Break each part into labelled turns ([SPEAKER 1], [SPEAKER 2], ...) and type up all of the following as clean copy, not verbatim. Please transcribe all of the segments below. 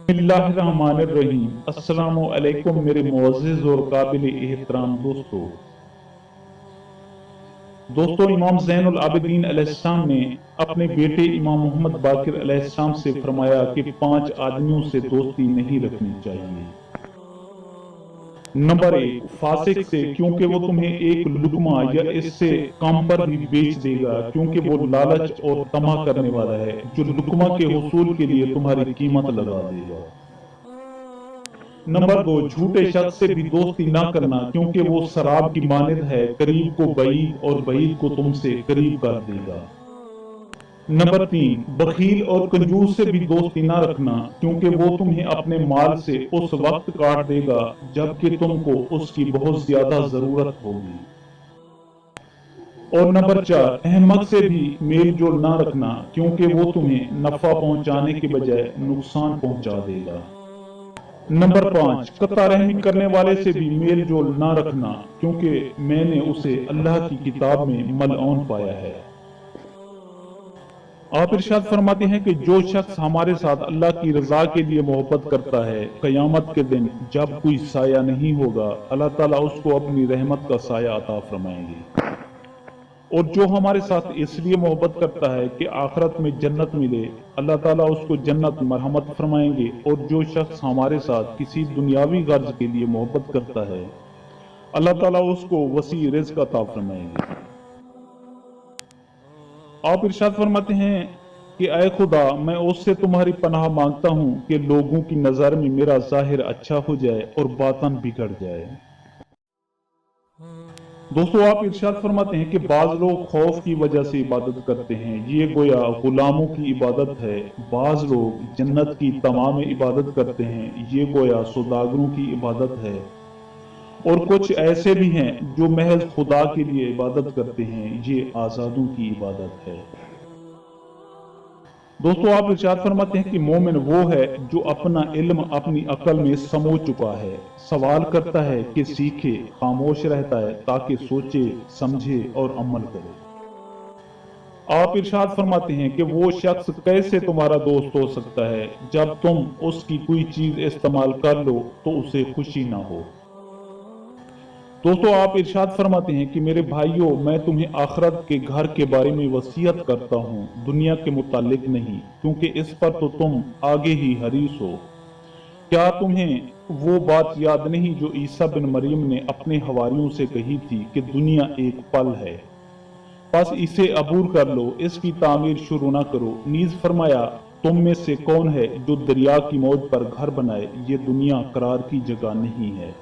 [SPEAKER 1] बिस्मिल्लाहिर्रहमानिर्रहीम। अस्सलामु अलैकुम मेरे मुअज़्ज़िज़ और काबिल एहतराम दोस्तों इमाम ज़ैनुल आबिदीन अलैहिस्सलाम ने अपने बेटे इमाम मोहम्मद बाकिर अलैहिस्सलाम से फरमाया कि 5 आदमियों से दोस्ती नहीं रखनी चाहिए। नंबर 1, फासिक से, क्योंकि वो तुम्हें एक लुकमा या इससे कम पर भी बेच देगा, क्योंकि वो लालच और तमा करने वाला है जो लुकमा के हुसूल के लिए तुम्हारी कीमत लगा देगा। नंबर 2, झूठे शख्स से भी दोस्ती ना करना, क्योंकि वो शराब की मानिद है, करीब को बईद और बईद को तुमसे करीब कर देगा। नंबर 3, बखील और कंजूस से भी दोस्ती ना रखना, क्योंकि वो तुम्हें अपने माल से उस वक्त काट देगा जबकि तुमको उसकी बहुत ज्यादा जरूरत होगी। और नंबर 4, अहमक से भी मेल जोल ना रखना, क्योंकि वो तुम्हें नफा पहुंचाने के बजाय नुकसान पहुंचा देगा। नंबर 5, कत्ता रहमी करने वाले से भी मेल जोल ना रखना, क्योंकि मैंने उसे अल्लाह की किताब में मलऊन पाया है। आप इरशाद फरमाते हैं कि जो शख्स हमारे साथ अल्लाह की रजा के लिए मोहब्बत करता है, क़यामत के दिन जब कोई साया नहीं होगा, अल्लाह ताला उसको अपनी रहमत का साया अता फरमाएंगे। और जो हमारे साथ इसलिए मोहब्बत करता है कि आखिरत में जन्नत मिले, अल्लाह ताला उसको जन्नत मरहमत फरमाएंगे। और जो शख्स हमारे साथ किसी दुनियावी गर्ज के लिए मोहब्बत करता है, अल्लाह ताला उसको वसी रिज़्क़ अता फरमाएंगे। आप इरशाद फरमाते हैं कि ऐ खुदा, मैं उससे तुम्हारी पनाह मांगता हूँ कि लोगों की नज़र में मेरा ज़ाहिर अच्छा हो जाए और बातन बिगड़ जाए। दोस्तों आप इरशाद फरमाते हैं कि बाज लोग खौफ की वजह से इबादत करते हैं, ये गोया गुलामों की इबादत है। बाज लोग जन्नत की तमाम इबादत करते हैं, ये गोया सौदागरों की इबादत है। और कुछ ऐसे भी हैं जो महज खुदा के लिए इबादत करते हैं, ये आज़ादों की इबादत है। दोस्तों आप इरशाद फरमाते हैं कि मोमिन वो है जो अपना इल्म अपनी अकल में समो चुका है, सवाल करता है कि सीखे, खामोश रहता है ताकि सोचे समझे और अमल करे। आप इरशाद फरमाते हैं कि वो शख्स कैसे तुम्हारा दोस्त हो सकता है जब तुम उसकी कोई चीज इस्तेमाल कर लो तो उसे खुशी ना हो। दोस्तों आप इरशाद फरमाते हैं कि मेरे भाइयों, मैं तुम्हें आखिरत के घर के बारे में वसीयत करता हूँ, दुनिया के मुतालिक नहीं, क्योंकि इस पर तो तुम आगे ही हरीस हो। क्या तुम्हें वो बात याद नहीं जो ईसा बिन मरियम ने अपने हवारियों से कही थी कि दुनिया एक पल है, बस इसे अबूर कर लो, इसकी तामीर शुरू ना करो। नीज फरमाया, तुम में से कौन है जो दरिया की मौज पर घर बनाए, ये दुनिया करार की जगह नहीं है।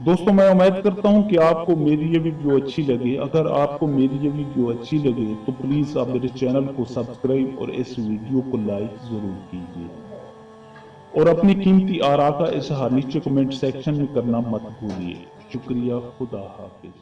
[SPEAKER 1] दोस्तों मैं उम्मीद करता हूं कि आपको मेरी ये वीडियो अच्छी लगी। अगर आपको मेरी ये वीडियो अच्छी लगे तो प्लीज़ आप मेरे चैनल को सब्सक्राइब और इस वीडियो को लाइक ज़रूर कीजिए और अपनी कीमती आरा का इजहार नीचे कमेंट सेक्शन में करना मत भूलिए। शुक्रिया, खुदा हाफिज।